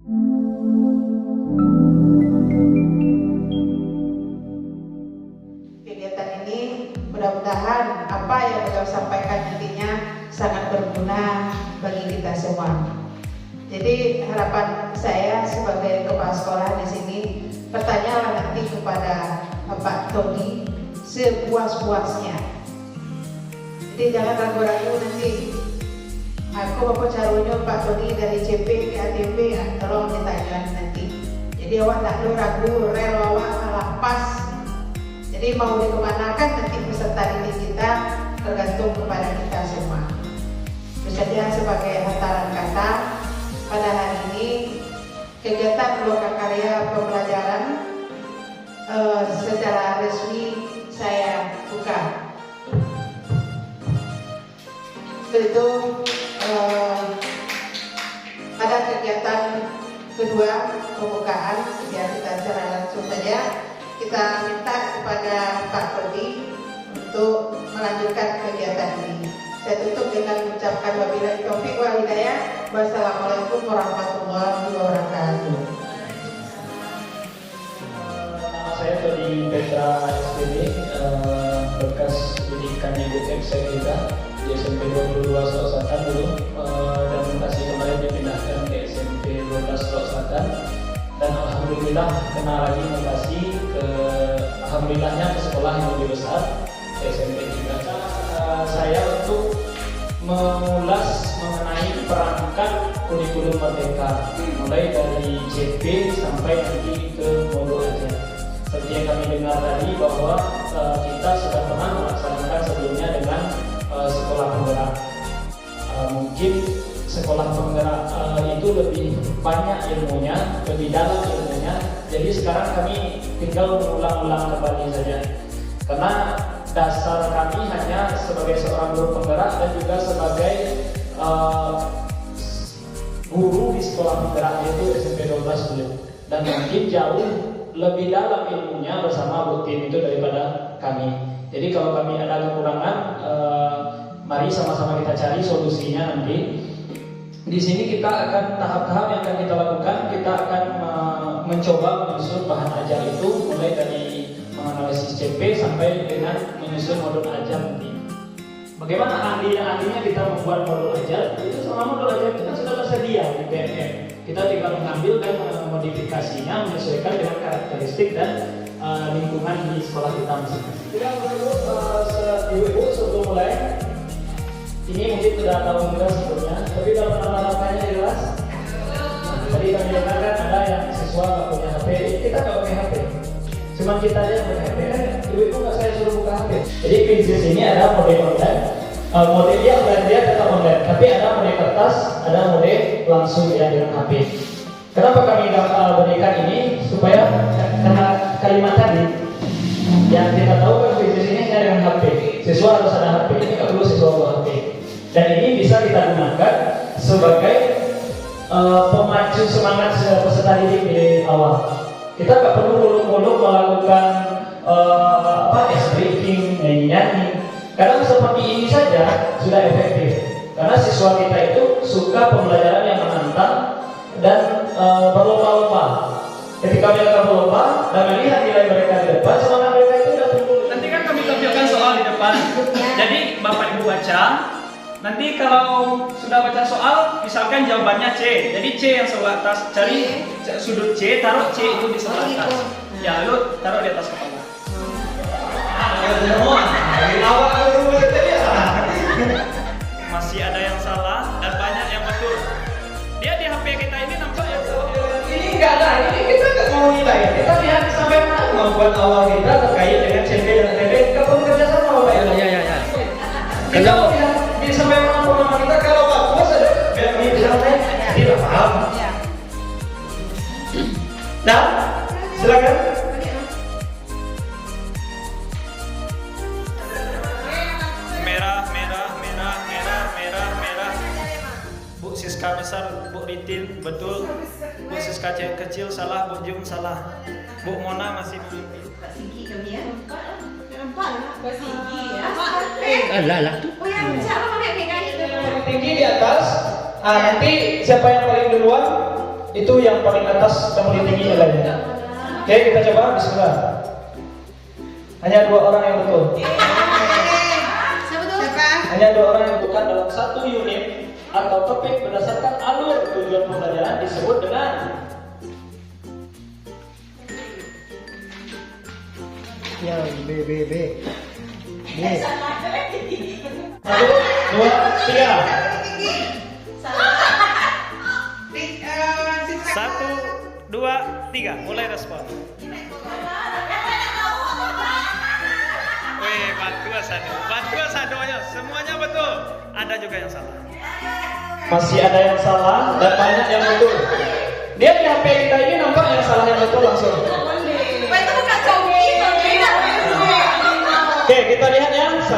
Kegiatan ini mudah-mudahan apa yang beliau sampaikan nantinya sangat berguna bagi kita semua. Jadi harapan saya sebagai kepala sekolah di sini, bertanyalah nanti kepada Pak Tony sepuas-puasnya. Jadi jangan ragu-ragu nanti. Aku apa caranya Pak Tony dari CP ke ATP, tolong ditanya nanti. Jadi awak tak perlu ragu, rel awak malah pas. Jadi mau dikemanakan nanti peserta didik kita tergantung kepada kita semua. Itu saja sebagai hantaran kata. Pada hari ini kegiatan loka karya pembelajaran secara resmi saya buka. Itu ada kegiatan kedua pembukaan, ya kita secara langsung saja kita minta kepada Pak Tony untuk melanjutkan kegiatan ini. Saya tutup dengan mengucapkan wabillahi taufiq wal hidayah. Wassalamualaikum warahmatullahi wabarakatuh. Nama saya Tony Petra SPD, bekas pendidikannya BTEK saya juga di SMP 22 Sulawesi Selatan dulu, dan kasih kemarin dipindahkan ke SMP 12 Sulawesi Selatan, dan alhamdulillah kena lagi mutasi ke alhamdulillahnya ke sekolah yang lebih besar, SMP 3. Saya untuk mengulas mengenai perangkat kurikulum merdeka mulai dari CP sampai nanti ke modul ajar. Seperti yang kami dengar tadi bahwa kita sudah pernah melaksanakan sebelumnya dengan sekolah penggerak. Mungkin sekolah penggerak itu lebih banyak ilmunya, lebih dalam ilmunya. Jadi sekarang kami tinggal mengulang-ulang kembali saja. Karena dasar kami hanya sebagai seorang guru penggerak dan juga sebagai guru di sekolah penggerak yaitu SMP 12 dulu. Dan mungkin jauh lebih dalam ilmunya bersama Bu Tim itu daripada kami. Jadi kalau kami ada kekurangan, mari sama-sama kita cari solusinya nanti. Di sini kita akan tahap-tahap yang akan kita lakukan. Kita akan mencoba menyusun bahan ajar itu mulai dari menganalisis CP sampai dengan menyusun modul ajar nanti. Bagaimana ahlinya kita membuat modul ajar? Itu sama modul ajar itu kan sudah tersedia di PMM. Kita tinggal mengambil dan memodifikasinya menyesuaikan dengan karakteristik dan lingkungan di sekolah kita masing-masing. Kita perlu ibu-ibu sebelum mulai. Ini mungkin sudah tahu juga sebelumnya, tapi dalam nama-namanya jelas. Tadi kami dengarkan ada yang siswa nggak punya HP, kita nggak pakai HP. Cuma kita aja yang pakai HP, ibu-ibu nggak saya suruh buka HP. Jadi Quizizz ini ada mode online, mode dia online dia tetap online, tapi ada mode kertas, ada mode langsung ya dengan HP. Kenapa kami berikan ini? Supaya karena kalimat tadi yang kita tahu kan Quizizz ini hanya dengan HP. Siswa harus ada HP, ini nggak perlu siswa bawa HP. Dan ini bisa kita gunakan sebagai pemacu semangat peserta didik di awal. Kita nggak perlu muluk-muluk melakukan speaking, nyanyi. Karena seperti ini saja sudah efektif. Karena siswa kita itu suka pembelajaran yang menantang dan berlomba-lomba. Ketika mereka berlomba dan melihat nilai mereka di depan, semangat mereka itu sudah tumbuh. Nanti kan kami tampilkan soal di depan. Jadi Bapak Ibu baca. Nanti kalau sudah baca soal, misalkan jawabannya C. Jadi C yang sebelah atas, cari sudut C, taruh C itu di sebelah atas. Ya, lalu taruh di atas kepala. Masih ada yang salah dan banyak yang betul. Dia di HP kita ini nampak yang salah. Ini enggak ada, ini kita nggak mau nilai. Kita lihat sampai mana kemampuan awal kita terkait dengan CP dan ATP. Kita perlu kerja sama, Bapak. Ya. Kita mau lihat sampai mana pengalaman kita. Kalau bagus ada misalnya tidak paham. Nah, silakan. Merah. Bu Siska besar, Bu Ritin betul. Bu Siska kecil salah, Bu Jung salah. Bu Mona masih memimpin. Tinggi kami ya. Nampak lah, tinggi ya. Alah. Oh ya, cara pakai pegang itu. Tinggi di atas. Nanti siapa yang paling duluan Itu yang paling atas dan paling tinggi nilainya. Oke, kita coba. Bismillah. Hanya 2 orang yang betul. Hanya 2 orang yang bukan dalam 1 unit atau topik berdasarkan alur tujuan pembelajaran disebut dengan Ya, B. 1, 2, 3. 1, 2, 3. Mulai respon. Wih, bantu sadonya. Semuanya betul. Ada juga yang salah. Masih ada yang salah dan banyak yang betul. Dia di HP kita ini nampak yang salah yang betul langsung. Oke, kita lihat ya. 1,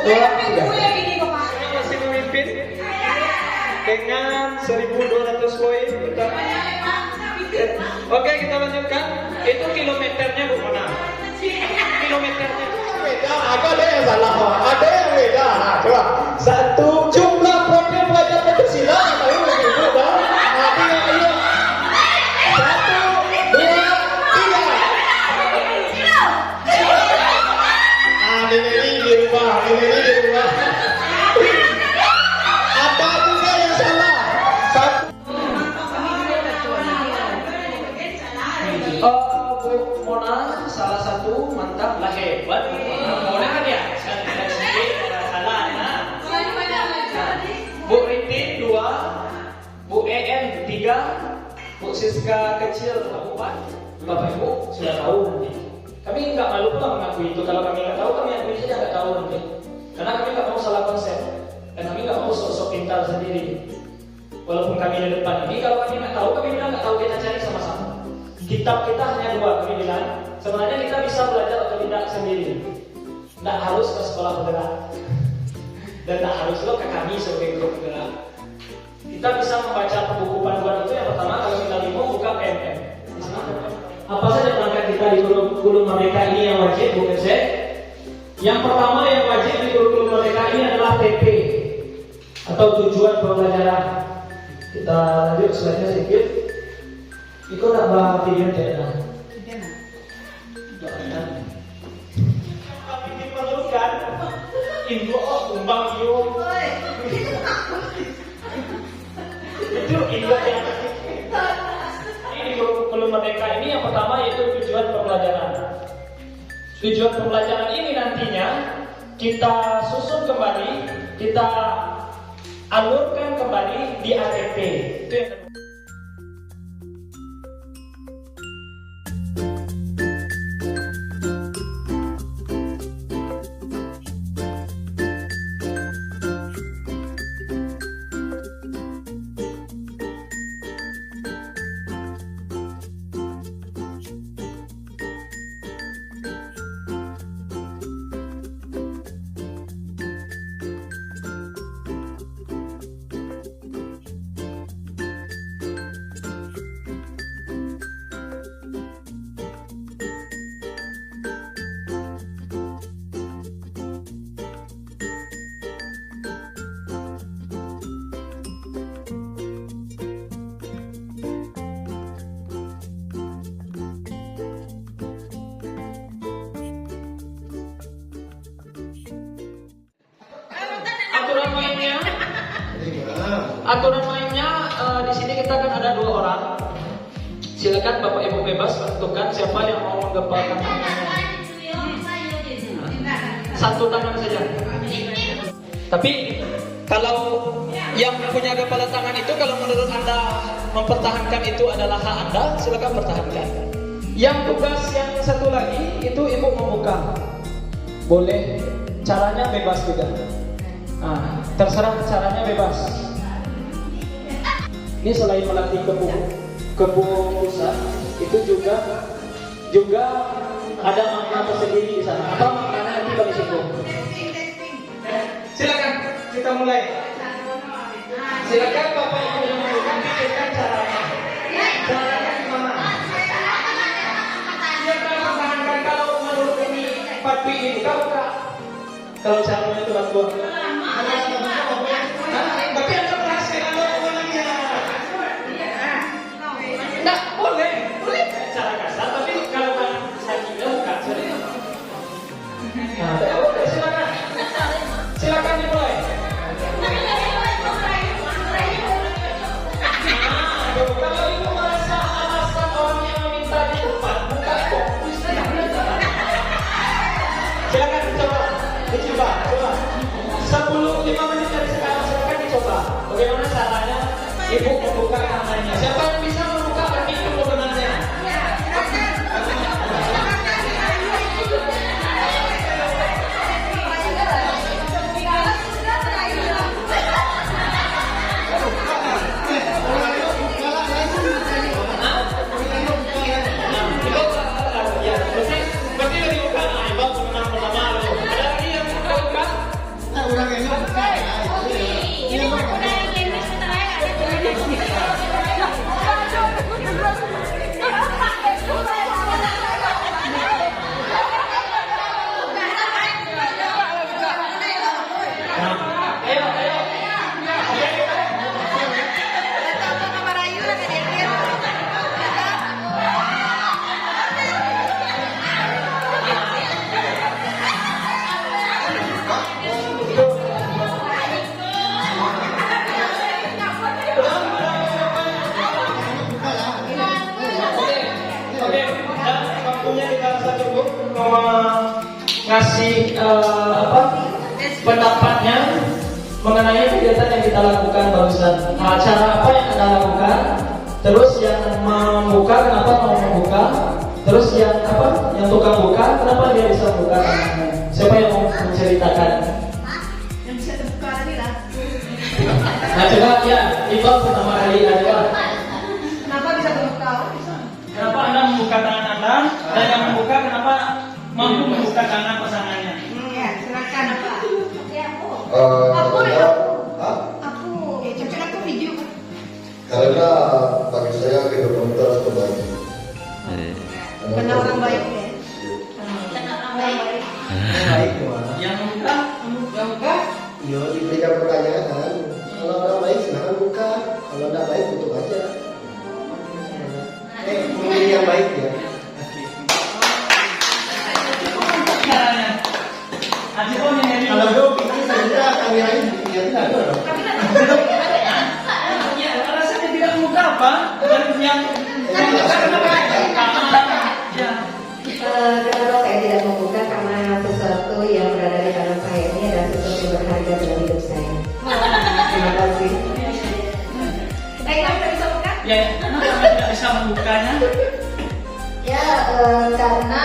2, 3. Masih memimpin dengan 1.200 poin. Oke, kita lanjutkan. Itu kilometernya Bu Mona. Kilometernya beda. Ada yang salah, ada yang beda. Coba. 1 jumlah profil pelajar Pancasila. Tahu begitu kan? Ayo. 1, 2, 3. Ini dirubah. Ada juga yang salah. 1. Bu Mona salah satu, mantap lah, hebat. Mona kan ya, salah ya. Bu Ritin 2, Bu EN 3, Bu Siska kecil 4. Bapak Ibu sudah tahu nanti. Kami nggak malu pula mengakui itu. Kalau kami nggak tahu, kami akui saja nggak tahu nanti. Karena kami nggak mau salah konsep dan kami nggak mau sok-sok pintar sendiri. Walaupun kami di depan ini, kalau kami nggak tahu, kami bilang nggak tahu, kita cari sama-sama. Kitab kita hanya 2, kami bilang. Sebenarnya kita bisa belajar otodidak sendiri. Nggak harus ke sekolah penggerak. Dan tak harus lo ke kami sebagai guru penggerak. Kita bisa membaca buku panduan itu. Yang pertama, kalau kita mau buka PMM. Apa saja perangkat kita di kurikulum Merdeka ini yang wajib, Bu MC? Yang pertama yang wajib di kurikulum Merdeka ini adalah TP atau tujuan pembelajaran. Kita lanjut slide-nya sedikit. Ikut nak bahas video tidak? Kami diperlukan info tumbang yuk. Itu info yang ini kurikulum Merdeka ini yang pertama yaitu tujuan pembelajaran. Tujuan pembelajaran ini nantinya kita susun kembali, kita alurkan kembali di ATP. Itu yang kedua. Aturan mainnya di sini kita kan ada 2 orang. Silakan Bapak Ibu bebas menentukan siapa yang mau menggempalkan tangannya. 1 tangan saja. Tapi kalau yang punya gempalan tangan itu, kalau menurut Anda mempertahankan itu adalah hak Anda, silakan pertahankan. Yang tugas yang satu lagi itu Ibu membuka. Boleh, caranya bebas juga. Nah, terserah caranya bebas. Ini selain melatih kebu pusat, itu juga ada makna tersendiri di sana. Apa maknanya nanti kami singgung. Silakan kita mulai. Silakan Bapak Ibu yang membutuhkan pikirkan caranya. Caranya gimana? Siapa yang mempertahankan kalau menurut ini 4 ini buka. Kalau caranya itu bantuan. Tapi yang berhasil kalau orangnya. ngasih pendapatnya mengenai kegiatan yang kita lakukan barusan. Cara apa yang Anda lakukan? Terus yang membuka, kenapa mau membuka? Terus yang yang tukang buka, kenapa dia bisa buka? Siapa yang mau menceritakan? Yang bisa terbuka tadi lah. Nah coba ya, Iqbal pertama kali ada. Kenapa bisa terbuka? Kenapa Anda membuka tangan Anda? Dan yang membuka kenapa mampu membuka tangan pasangannya? Ya, silakan apa? Aku. Ya, cocok aku video. Karena bagi saya kehidupan kita harus berbagi. Kenal orang baik ya. Kenal orang baik. Yang membuka? Ya diberikan pertanyaan. Kalau orang baik silakan buka. Kalau tidak baik tutup aja. Memilih yang baik ya. Caranya. Kalau gue pikir saja kamera ini ya tidak ada. Ya, alasannya tidak membuka apa? Yang ya. Kenapa saya tidak membuka? Karena sesuatu yang berada di dalam saya ini adalah sesuatu yang berharga dalam hidup saya. Terima kasih. Kita bisa buka? Ya, kenapa tidak bisa membukanya? Ya, karena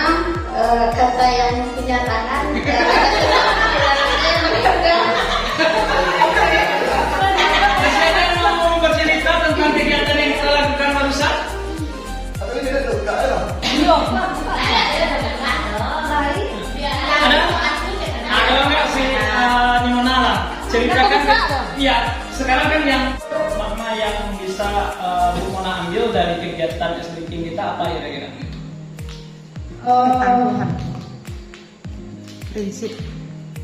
kata yang punya tangan Saya mau bercerita tentang kegiatan yang kita lakukan barusan. Tapi ini tidak buka ya. Belum. Ada nggak sih Nimona lah? Ceritakan kan? Iya. Sekarang kan yang makna yang bisa Bu Mona ambil dari kegiatan SDK kita apa kira-kira? Ketangguhan. Prinsip.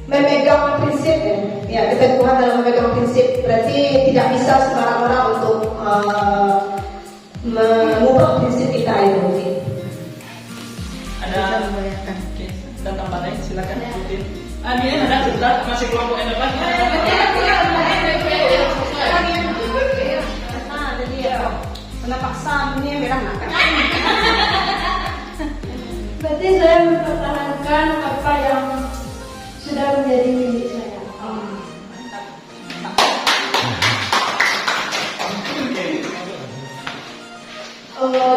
Memegang prinsip ya, keteguhan dalam memegang prinsip berarti tidak bisa sembarang orang untuk mengubah prinsip kita itu. Ada oke, dan tambah lain silakan ikutin. Ini ada cerita masih kelompok yang depan. Paksa ini merah nak. berarti saya mempertahankan apa yang sudah menjadi milik saya.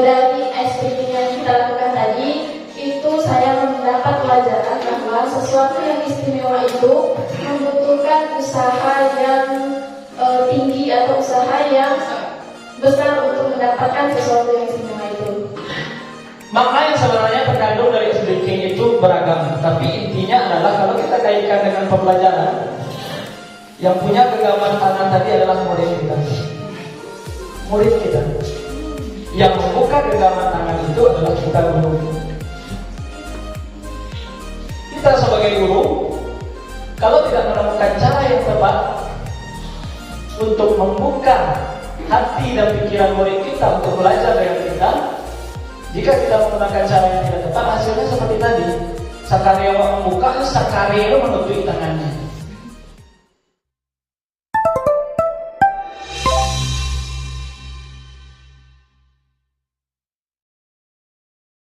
Dari SPP yang kita lakukan tadi, itu saya mendapat pelajaran bahwa sesuatu yang istimewa itu membutuhkan usaha yang tinggi atau usaha yang besar untuk mendapatkan sesuatu yang istimewa itu. Makna yang sebenarnya terkandung dari SDK itu beragam, tapi intinya adalah kalau kita kaitkan dengan pembelajaran, yang punya genggaman tangan tadi adalah murid kita. Murid kita. Yang membuka genggaman tangan itu adalah kita guru. Kita sebagai guru, kalau tidak menemukan cara yang tepat untuk membuka hati dan pikiran murid kita untuk belajar dengan kita, jika kita menggunakan cara yang tidak tepat, hasilnya seperti tadi. Sakarya membuka, sakarya menutup